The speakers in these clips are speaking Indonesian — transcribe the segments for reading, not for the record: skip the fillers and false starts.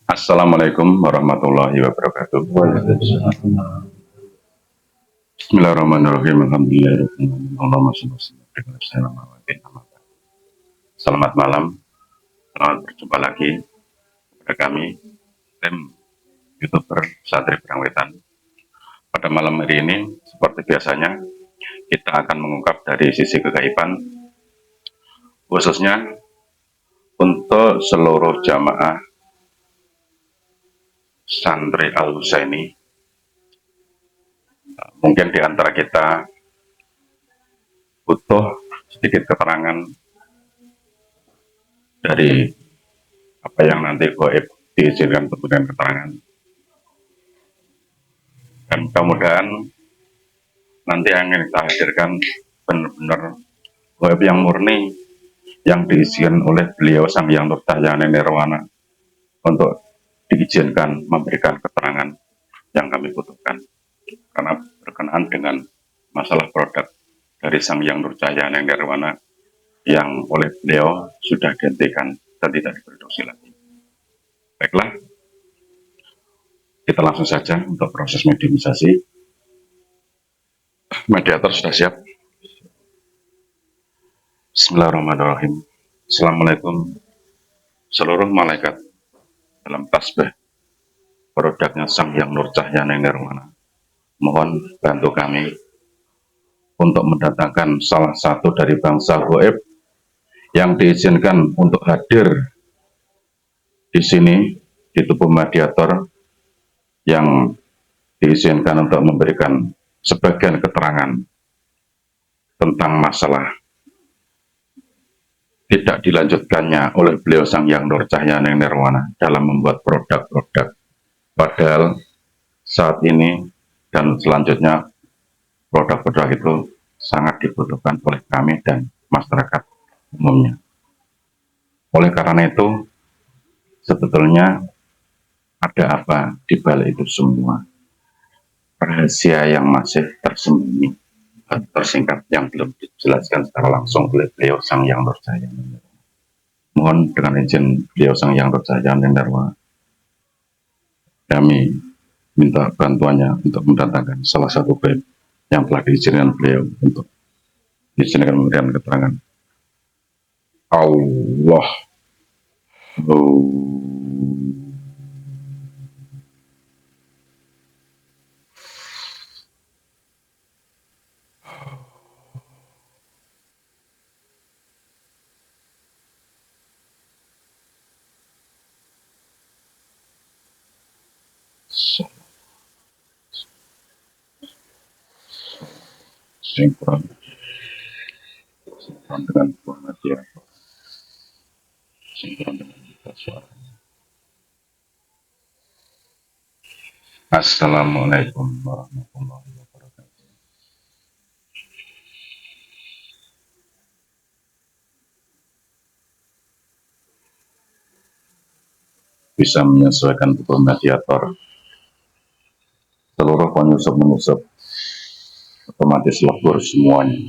Assalamualaikum warahmatullahi wabarakatuh. Bismillahirrahmanirrahim. Selamat malam. Selamat berjumpa lagi pada kami, tim YouTuber Satri Berangwetan. Pada malam hari ini, seperti biasanya, kita akan mengungkap dari sisi kegaiban, khususnya untuk seluruh jamaah Santri Al-Husaini. Mungkin di antara kita butuh sedikit keterangan dari apa yang nanti goib diizinkan untuk memberikan keterangan, dan mudah-mudahan nanti yang ingin kita hadirkan benar-benar goib yang murni, yang diizinkan oleh beliau Sang Hyang Nurcahyana Nirwana untuk diizinkan memberikan keterangan yang kami butuhkan, karena berkenaan dengan masalah produk dari Sang Hyang Nurcahyana Nirwana yang oleh beliau sudah dihentikan dan tidak diproduksi lagi. Baiklah, kita langsung saja untuk proses mediumisasi. Mediator sudah siap. Bismillahirrahmanirrahim. Assalamualaikum seluruh malaikat dalam tasbih produknya Sang Hyang Nurcahyana Nirwana. Mohon bantu kami untuk mendatangkan salah satu dari bangsa goib yang diizinkan untuk hadir di sini di tubuh mediator, yang diizinkan untuk memberikan sebagian keterangan tentang masalah tidak dilanjutkannya oleh beliau Sang Hyang Nurcahyana Nirwana dalam membuat produk-produk. Padahal saat ini dan selanjutnya produk-produk itu sangat dibutuhkan oleh kami dan masyarakat umumnya. Oleh karena itu, sebetulnya ada apa di balik itu semua? Rahasia yang masih tersembunyi, tersingkap, yang belum dijelaskan secara langsung oleh beliau Sang Hyang Nurcahyana. Mohon dengan izin beliau Sang Hyang Nurcahyana Nirwana, kami minta bantuannya untuk mendatangkan salah satu goib yang telah diizinkan beliau untuk diizinkan memberikan keterangan. Allah. Sinkron dengan suara dia, sinkron dengan kita suara. Assalamualaikum warahmatullahi wabarakatuh. Bisa menyesuaikan tubuh mediator, seluruh penyusup-menyusup otomatis lebur semuanya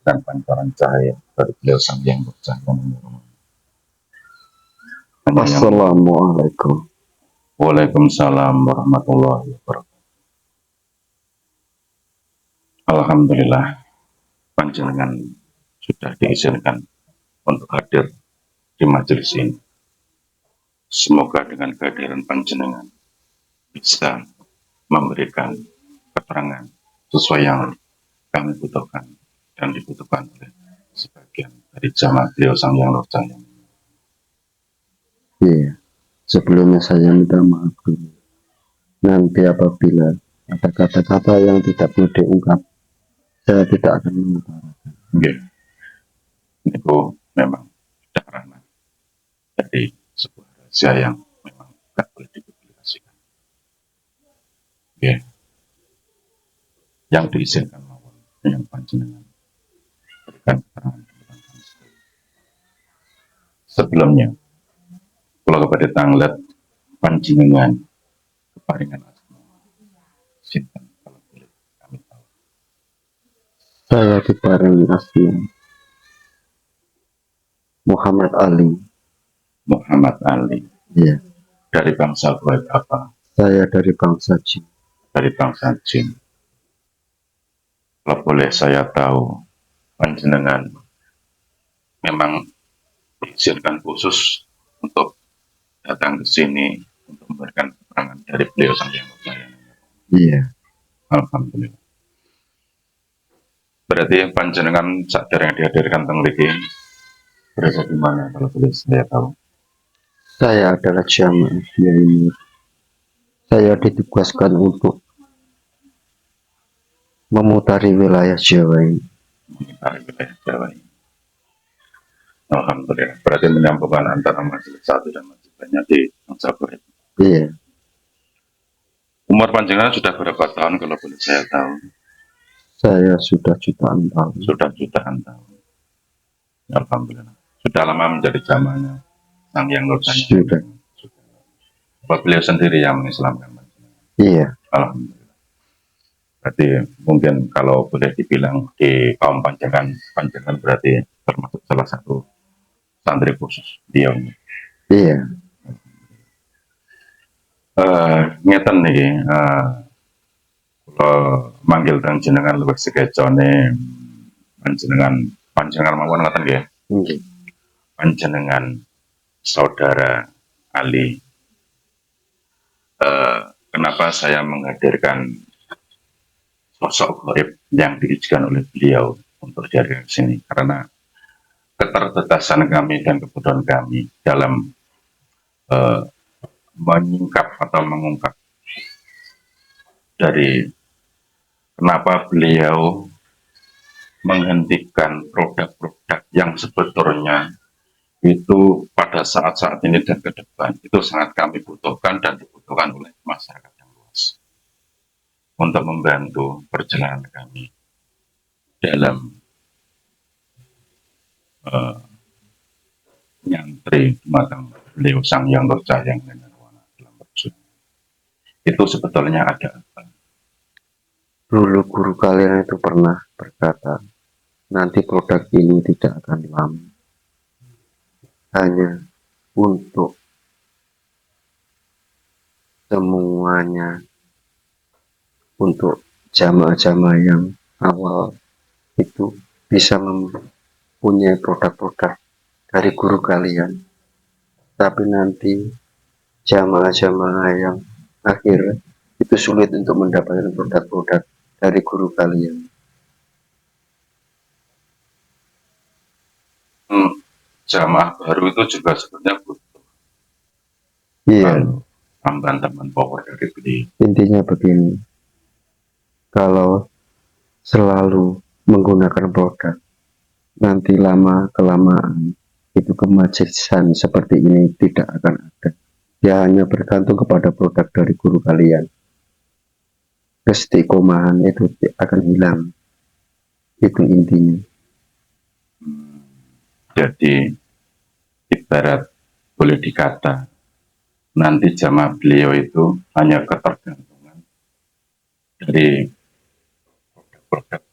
dan pancaran cahaya dari beliau Sang Hyang Nurcahyana. Assalamualaikum. Waalaikumsalam warahmatullahi wabarakatuh. Alhamdulillah, panjenengan sudah diizinkan untuk hadir di majelis ini. Semoga dengan kehadiran panjenengan bisa memberikan keterangan sesuai yang kami butuhkan dan dibutuhkan oleh sebagian dari jamaah beliau Sang Hyang Nurcahyana. Iya, sebelumnya saya minta maaf dulu. Nanti apabila ada kata-kata yang tidak perlu diungkap, saya tidak akan mengutarakan. Okay. Itu memang tidak ranah dari sebuah rahasia yang memang tidak boleh dipublikasikan. Okay. Yang diizinkan mawon yang panjenengan berikan keterangan tentang kami. Sebelumnya, kalau kepada tanglet panjenengan keparingan asma sinten kalau boleh kami tahu. Saya diparingi asma Muhammad Ali. Muhammad Ali. Iya, Dari bangsa goib apa? saya dari bangsa Jin. Dari bangsa jin. Kalau boleh saya tahu, panjenengan memang diizinkan khusus untuk datang ke sini untuk memberikan keterangan dari beliau sang yang percaya. Iya, Alhamdulillah. Berarti panjenengan saat yang dihadirkan teng mriki berada di mana kalau boleh saya tahu? saya adalah jamaah Kiai Nur. Saya ditugaskan untuk memutari wilayah Jawa ini. Dari wilayah Jawa ini. Alhamdulillah. Berarti menyambungkan antara majelis satu dan majelis lainnya di bangsa goib. Iya, Umur panjenengan sudah berapa tahun kalau boleh saya tahu? saya sudah jutaan tahun. Sudah jutaan tahun. Alhamdulillah. Sudah lama menjadi zamannya sang yang nurjanya. Sudah. Bapak beliau sendiri yang mengislamkan panjenengan. Iya, Alhamdulillah. Berarti mungkin kalau boleh dibilang di kaum panjenengan, panjenengan berarti termasuk salah satu santri khusus beliau. iya, Ngeten nih, kalau manggil dan jenengan luwih sekecone panjenengan mawon ngoten nggih. nggih. Panjenengan saudara Ali. Kenapa saya menghadirkan sosok gaib yang diizinkan oleh beliau untuk dihadirkan ke sini? Karena keterbatasan kami dan kebutuhan kami dalam menyingkap atau mengungkap dari kenapa beliau menghentikan produk-produk yang sebetulnya itu pada saat-saat ini dan ke depan itu sangat kami butuhkan dan dibutuhkan oleh masyarakat yang luas untuk membantu perjalanan kami dalam nyantri matang beliau sang yang nurjaya yang nirwana dalam perjuangan. Itu sebetulnya ada apa? Dulu guru kalian itu pernah berkata, nanti produk ini tidak akan lama. Hanya untuk semuanya, untuk jamaah-jamaah yang awal itu bisa mempunyai produk-produk dari guru kalian. Tapi nanti jamaah-jamaah yang akhir itu sulit untuk mendapatkan produk-produk dari guru kalian. Jamaah baru itu juga sebenarnya butuh Iya, tambahan power dari beliau. intinya begini. Kalau selalu menggunakan produk, nanti lama kelamaan itu kemajesan seperti ini tidak akan ada. Ya hanya bergantung kepada produk dari guru kalian. Keistiqomahan itu akan hilang. Itu intinya. Jadi ibarat boleh dikata nanti jamaah beliau itu hanya ketergantungan dari produk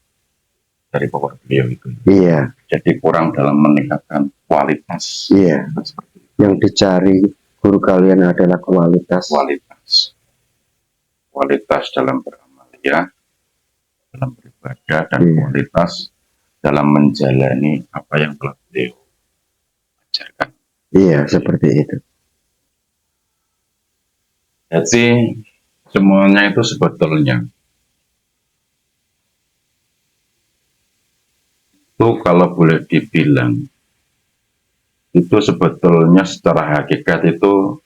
dari power beliau itu. Iya, Jadi kurang dalam meningkatkan kualitas. iya. Seperti itu. Yang dicari guru kalian adalah kualitas. Kualitas dalam beramalia, dalam beribadah, dan Iya. kualitas dalam menjalani apa yang telah beliau ajarkan. Iya, seperti itu. Jadi semuanya itu sebetulnya itu kalau boleh dibilang itu sebetulnya secara hakikat itu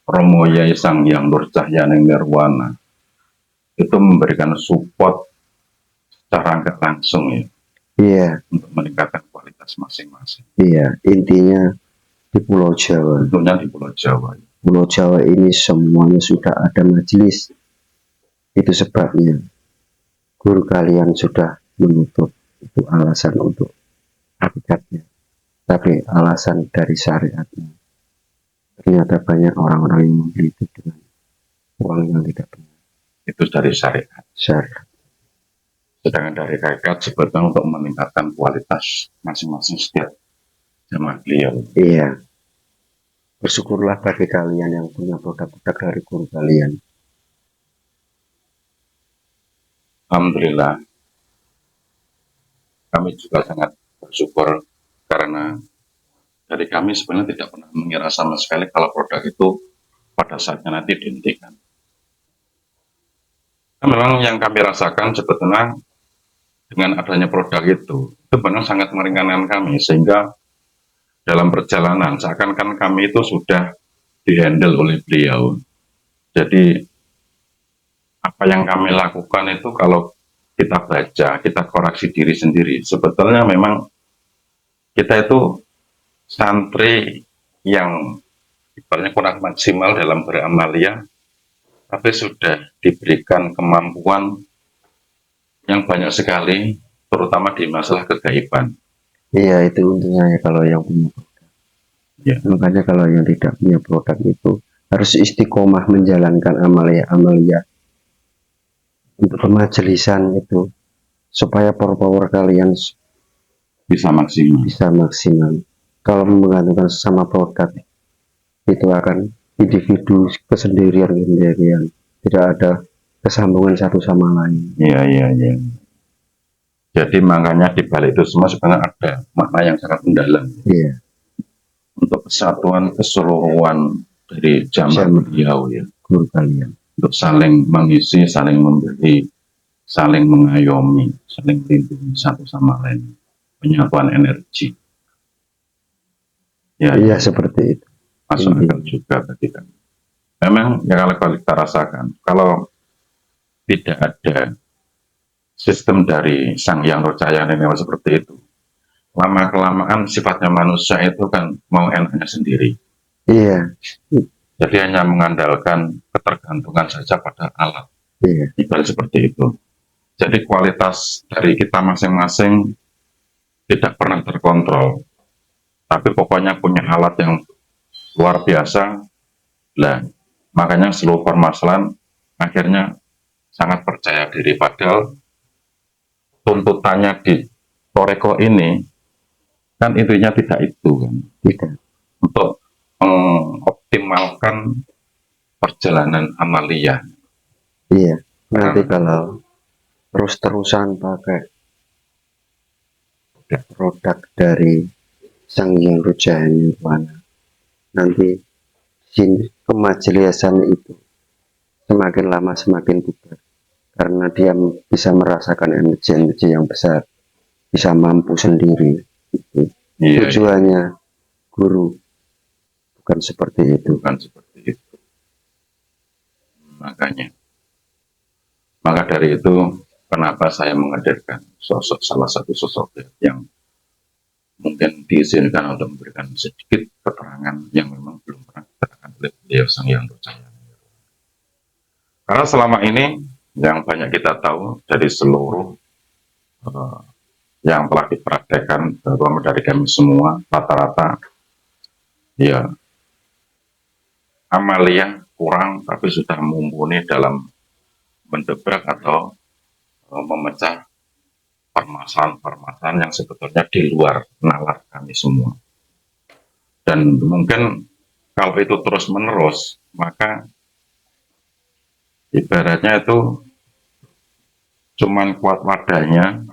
Romo Yai Sang Yang Nurjaya Nirwana itu memberikan support secara nggak langsung ya Iya, untuk meningkatkan kualitas masing-masing. iya. Intinya di Pulau Jawa. Tentunya di Pulau Jawa. Pulau Jawa ini semuanya sudah ada majelis. Itu sebabnya guru kalian sudah menutup. Itu alasan untuk hakikatnya. Tapi alasan dari syariatnya. Ternyata banyak orang-orang yang membeli itu dengan uang yang tidak benar. Itu dari syariat. Syariat. Sedangkan dari hakikat sebetulnya untuk meningkatkan kualitas masing-masing setiap jamaah beliau. Iya, Bersyukurlah bagi kalian yang punya produk-produk dari guru kalian. Alhamdulillah, kami juga sangat bersyukur karena dari kami sebenarnya tidak pernah mengira sama sekali kalau produk itu pada saatnya nanti dihentikan. Nah, memang yang kami rasakan sebetulnya dengan adanya produk itu benar sangat meringankan kami, sehingga dalam perjalanan seakan-akan kami itu sudah dihandle oleh beliau. Jadi apa yang kami lakukan itu kalau kita baca, kita koreksi diri sendiri, sebetulnya memang kita itu santri yang ibaratnya kurang maksimal dalam beramalia, tapi sudah diberikan kemampuan yang banyak sekali, terutama di masalah kegaiban. Iya, itu untungnya ya kalau yang punya produk. Ya. Makanya kalau yang tidak punya produk itu harus istiqomah menjalankan amalia-amalia untuk kemajelisan itu supaya power kalian Bisa maksimal. bisa maksimal. Kalau menggantungkan sama produk itu akan individu kesendirian, tidak ada kesambungan satu sama lain. Iya, iya, iya. Jadi makanya di balik itu semua sebenarnya ada makna yang sangat mendalam. Iya, Untuk kesatuan keseluruhan dari jamaah beliau ya. guru kalian. Untuk saling mengisi, saling memberi, saling mengayomi, saling melindungi satu sama lain. Penyatuan energi. Ya, Iya, seperti itu. masuk akal juga bagi kami. Memang ya kalau kita rasakan, kalau tidak ada sistem dari Sang Hyang Roh Cahaya Nirwana seperti itu, lama-kelamaan sifatnya manusia itu kan mau enaknya sendiri. Iya, Jadi hanya mengandalkan ketergantungan saja pada alat. iya, Ibarat seperti itu. Jadi kualitas dari kita masing-masing tidak pernah terkontrol. Tapi pokoknya punya alat yang luar biasa. Lah, makanya seluruh permasalahan akhirnya sangat percaya diri. Padahal tuntutannya di Toreko ini kan intinya tidak itu kan. tidak. Untuk mengoptimalkan perjalanan amalia. Iya, nanti kalau terus-terusan pakai produk dari Sang Hyang Roh Cahaya Nirwana, nanti kemajelisan itu semakin lama semakin bubar karena dia bisa merasakan energi-energi yang besar, bisa mampu sendiri. Itu Iya, tujuannya guru, bukan seperti itu. bukan seperti itu. Makanya, maka dari itu kenapa saya menghadirkan salah satu sosok yang mungkin diizinkan untuk memberikan sedikit keterangan yang memang belum pernah diterangkan oleh beliau Sang Hyang Roh Cahaya. Karena selama ini yang banyak kita tahu dari seluruh yang telah dipraktekkan, terutama dari kami semua, rata-rata ya amalia kurang tapi sudah mumpuni dalam mendebrak atau memecah permasalahan-permasalahan yang sebetulnya di luar nalar kami semua. Dan mungkin kalau itu terus-menerus, maka ibaratnya itu cuman kuat wadahnya,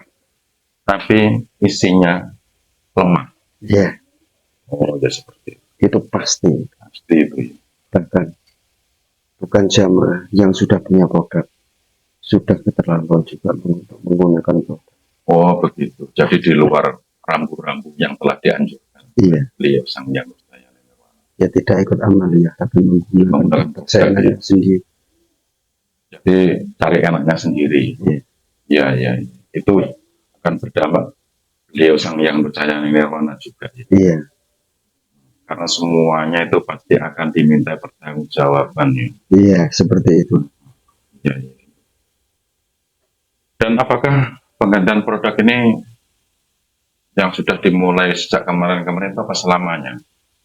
tapi isinya lemah. Ya, Oh, ya seperti itu pasti. Pasti itu. Bahkan bukan jamaah yang sudah punya produk, sudah keterlaluan juga untuk menggunakan produk. Oh, begitu. Jadi di luar rambu-rambu yang telah dianjurkan. Iya, Beliau Sang Hyang Roh Cahaya Nirwana. ya tidak ikut amalia, tapi menggunakan produk saya sendiri. Jadi cari enaknya sendiri. Iya. Ya, ya, itu akan berdampak beliau Sang Hyang Roh Cahaya Nirwana juga. Ya. Iya, Karena semuanya itu pasti akan diminta pertanggungjawaban. Ya. iya, seperti itu. Ya, ya. Dan apakah penggantian produk ini yang sudah dimulai sejak kemarin-kemarin itu apa selamanya?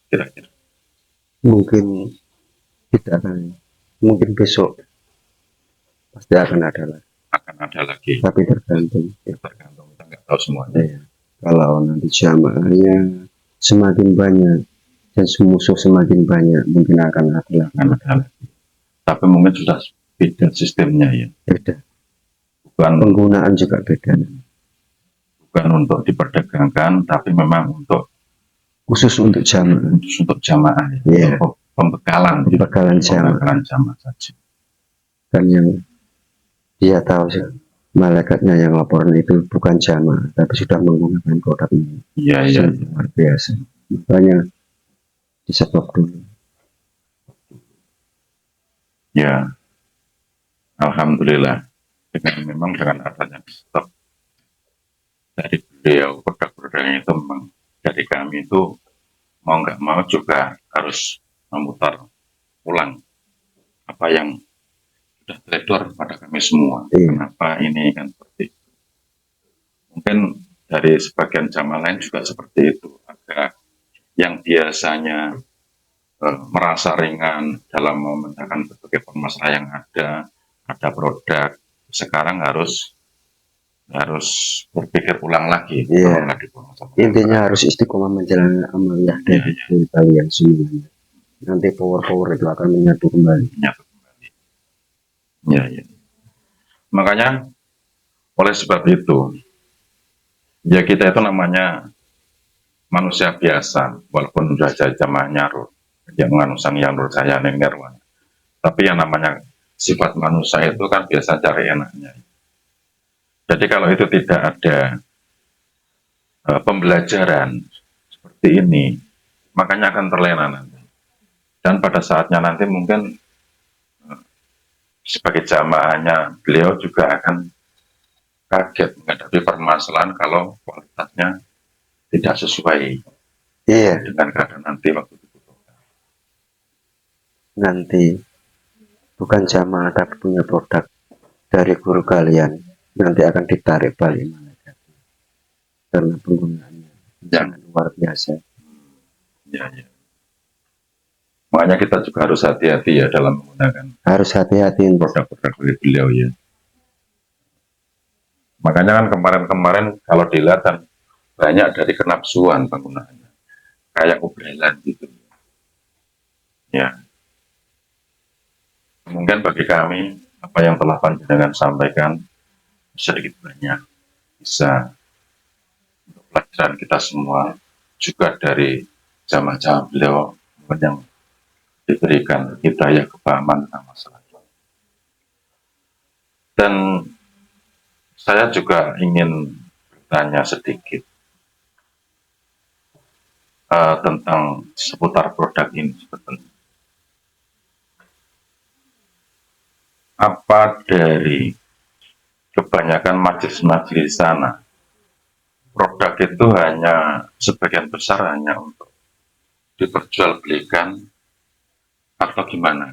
Kira-kira? Mungkin tidak akan, mungkin besok pasti akan ada lagi, Akan ada lagi. tapi tergantung. Ya. Tergantung, kita nggak tahu semuanya. Iya. Kalau nanti jamaahnya semakin banyak, dan musuh semakin banyak mungkin akan ada lagi. Tapi mungkin sudah beda sistemnya ya. beda. Bukan Penggunaan juga beda. bukan untuk diperdagangkan, tapi memang Khusus untuk jamaah. untuk jamaah ya. Iya. Untuk pembekalan jamaah. pembekalan jamaah saja. Kan yang dia tahu sih, malaikatnya yang laporan itu bukan jamaah, tapi sudah menggunakan produk ini. Iya. Luar biasa. Makanya disebut dulu. Ya, alhamdulillah. Memang dengan adanya stok dari beliau, produk-produknya itu memang dari kami itu mau nggak mau juga harus memutar ulang apa yang sudah teledor pada kami semua. Iya. Kenapa ini kan seperti itu. Mungkin dari sebagian jamaah lain juga seperti itu. Ada yang biasanya merasa ringan dalam memecahkan berbagai permasalahan yang ada produk, sekarang harus berpikir ulang lagi. Iya. Intinya harus istiqomah menjalani amaliyah dari kalian semuanya. Nanti power itu akan menyatu kembali. Ya. Makanya oleh sebab itu, ya kita itu namanya manusia biasa, walaupun sudah jamaahnya yang nganusang yang nur saya nirwana. Tapi yang namanya sifat manusia itu kan biasa cari enaknya. Jadi kalau itu tidak ada pembelajaran seperti ini, makanya akan terlena nanti. Dan pada saatnya nanti mungkin sebagai jamaahnya beliau juga akan kaget menghadapi permasalahan kalau kualitasnya tidak sesuai dengan keadaan nanti waktu dibutuhkan. Nanti bukan jamaah tapi punya produk dari guru kalian, nanti akan ditarik balik malaikatnya karena penggunaannya sangat luar biasa. Ya. Makanya kita juga harus hati-hati ya dalam menggunakan. Harus hati-hati produk-produk dari beliau ya. Makanya kan kemarin-kemarin kalau dilihat kan banyak dari kenapsuan penggunaannya, kayak ubelan gitu. Ya. Mungkin bagi kami apa yang telah panjenengan sampaikan sedikit banyak bisa untuk pelajaran kita semua, juga dari jamaah-jamaah beliau yang diberikan hidayah kepahaman tentang masalah. Dan saya juga ingin bertanya sedikit tentang seputar produk ini sebetulnya. Apa dari kebanyakan majelis-majelis sana, produk itu hanya sebagian besar hanya untuk diperjualbelikan atau gimana?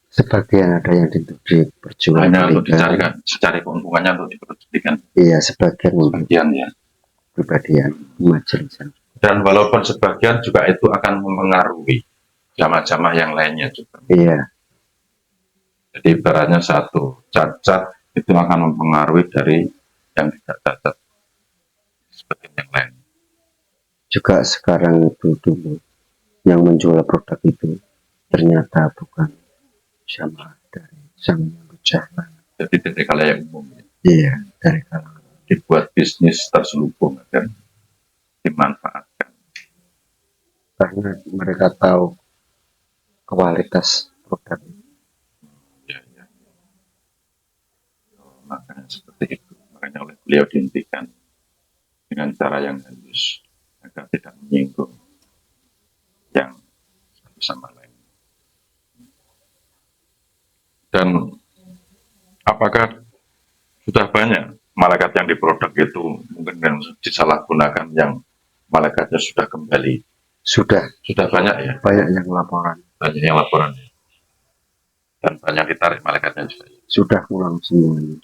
Sebagian ada yang diperjualbelikan. Hanya untuk dicari keuntungannya untuk diperjualbelikan. Iya, sebagian ya. Pribadian majelis. Dan walaupun sebagian juga itu akan mempengaruhi jamaah-jamaah yang lainnya juga. Iya. Jadi ibaratnya satu cacat itu akan mempengaruhi dari yang tidak cacat sebagian yang lain. Juga sekarang itu dulu yang menjual produk itu ternyata bukan jamaah dari sang jalan. Jadi dari kalayak umum. Iya, dari kalangan. Dibuat bisnis terselubung dan dimanfaatkan. Karena mereka tahu kualitas produk. Ya. Makanya seperti itu. Makanya oleh beliau dihentikan dengan cara yang halus agar tidak menyinggung yang satu sama lain. Dan apakah sudah banyak malaikat yang diproduk itu mungkin yang disalahgunakan, yang malaikatnya sudah kembali? Sudah banyak ya? Banyak yang laporan. Banyak yang laporan ya. Dan banyak ditarik malaikatnya juga. Sudah pulang semuanya.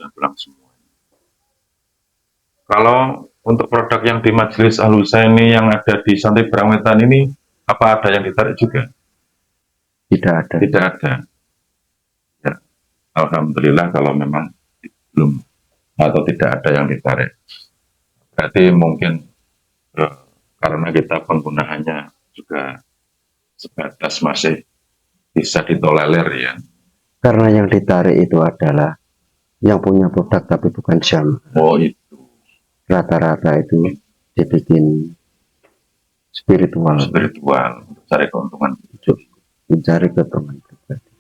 Kalau untuk produk yang di Majelis Al-Husaini ini yang ada di Santri Berangwetan ini, apa ada yang ditarik juga? Tidak ada. Ya, alhamdulillah kalau memang belum atau tidak ada yang ditarik. Berarti mungkin karena kita penggunaannya juga sebatas masih bisa ditolerir ya. Karena yang ditarik itu adalah yang punya produk tapi bukan jam. Oh itu Rata-rata itu dibikin spiritual spiritual untuk cari keuntungan. untuk mencari keuntungan pribadi.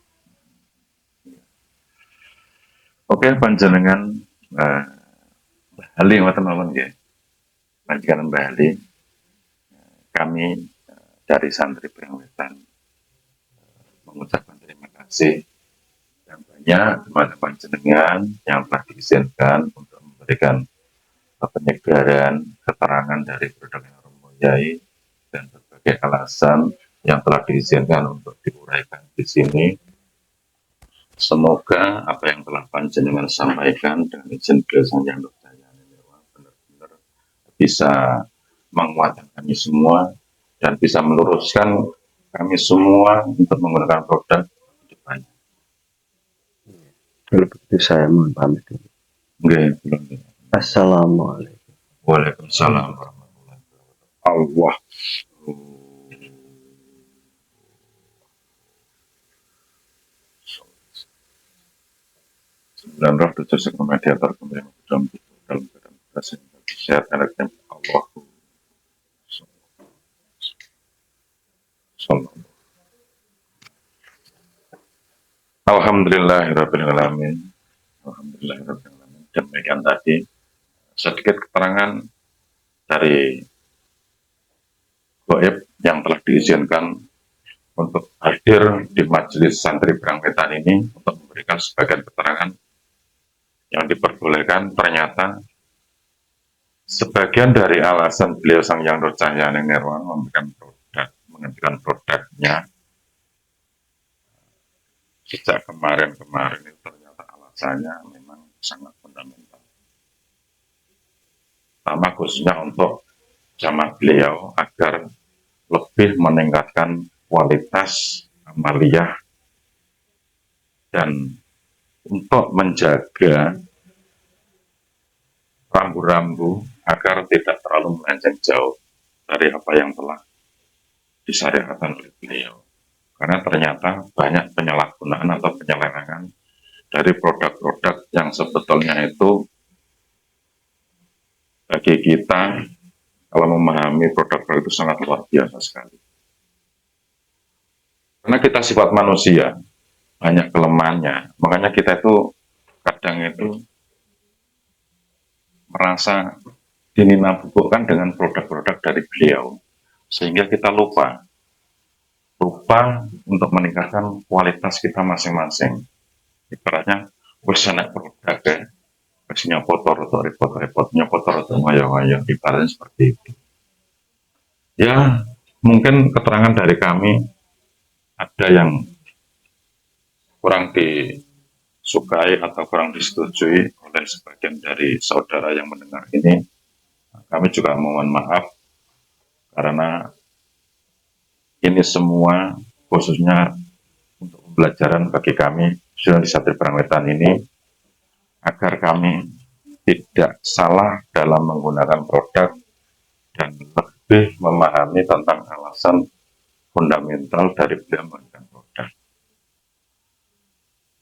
Oke, panjenengan Bali ngoten mawon nggih. Panjenengan Bali, kami dari santri Brangwetan mengucapkan terima kasih dan banyak kepada panjenengan yang telah diizinkan untuk memberikan penyegaran keterangan dari produk yang Romoyai dan berbagai alasan yang telah diizinkan untuk diuraikan di sini. Semoga apa yang telah panjenengan sampaikan dengan izin beliau Sang Hyang Durjaya benar-benar bisa menguatkan kami semua dan bisa meluruskan kami semua untuk menggunakan produk depannya. Kalau begitu saya mohon pamit dulu. Oke, Assalamualaikum. Waalaikumsalam warahmatullahi wabarakatuh. Allah. Dan roh tujuh sektor mediator kembali dalam keadaan berhasil sehat dan Allah. Alhamdulillahirrahmanirrahim. Alhamdulillahirrahmanirrahim. Demikian tadi sedikit keterangan dari goib yang telah diizinkan untuk hadir di majelis santri Brangwetan ini untuk memberikan sebagian keterangan yang diperbolehkan. Ternyata sebagian dari alasan beliau Sang Hyang Durjaya Nirwana menghentikan produknya sejak kemarin itu ternyata alasannya memang sangat fundamental. Pertama khususnya untuk jamaah beliau agar lebih meningkatkan kualitas amaliyah dan untuk menjaga rambu-rambu agar tidak terlalu melenceng jauh dari apa yang telah disyariatkan oleh beliau. Karena ternyata banyak penyalahgunaan atau penyelewengan dari produk-produk yang sebetulnya itu bagi kita kalau memahami produk-produk itu sangat luar biasa sekali. Karena kita sifat manusia, banyak kelemahannya, makanya kita itu kadang itu merasa dininabubukan dengan produk-produk dari beliau, sehingga kita lupa untuk meningkatkan kualitas kita masing-masing. Ibaratnya, wis enak produk ya, wis nyopotor atau repot-repot, nyopotor atau ngoyo-ngoyo, ibaratnya seperti itu. Ya, mungkin keterangan dari kami ada yang kurang disukai atau kurang disetujui oleh sebagian dari saudara yang mendengar ini. Kami juga mohon maaf karena ini semua khususnya untuk pembelajaran bagi kami di Santri Brangwetan ini agar kami tidak salah dalam menggunakan produk dan lebih memahami tentang alasan fundamental dari beliau menggunakan produk.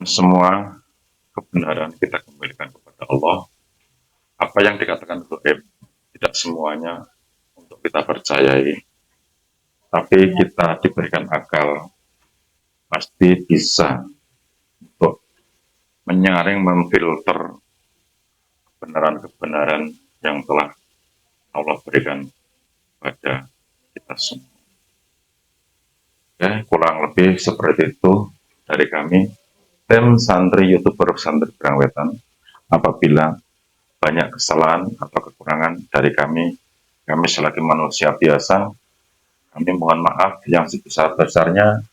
Semua kebenaran kita kembalikan kepada Allah. Apa yang dikatakan goib tidak semuanya untuk kita percayai, tapi kita diberikan akal, pasti bisa untuk menyaring, memfilter kebenaran-kebenaran yang telah Allah berikan pada kita semua. Ya, kurang lebih seperti itu dari kami, tim santri YouTuber Santri Brangwetan. Apabila banyak kesalahan atau kekurangan dari kami selagi manusia biasa, kami mohon maaf yang sebesar-besarnya.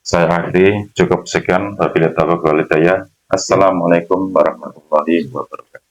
Saya akhiri, cukup sekian. Wabillahi taufiq wal hidayah. Assalamualaikum warahmatullahi wabarakatuh.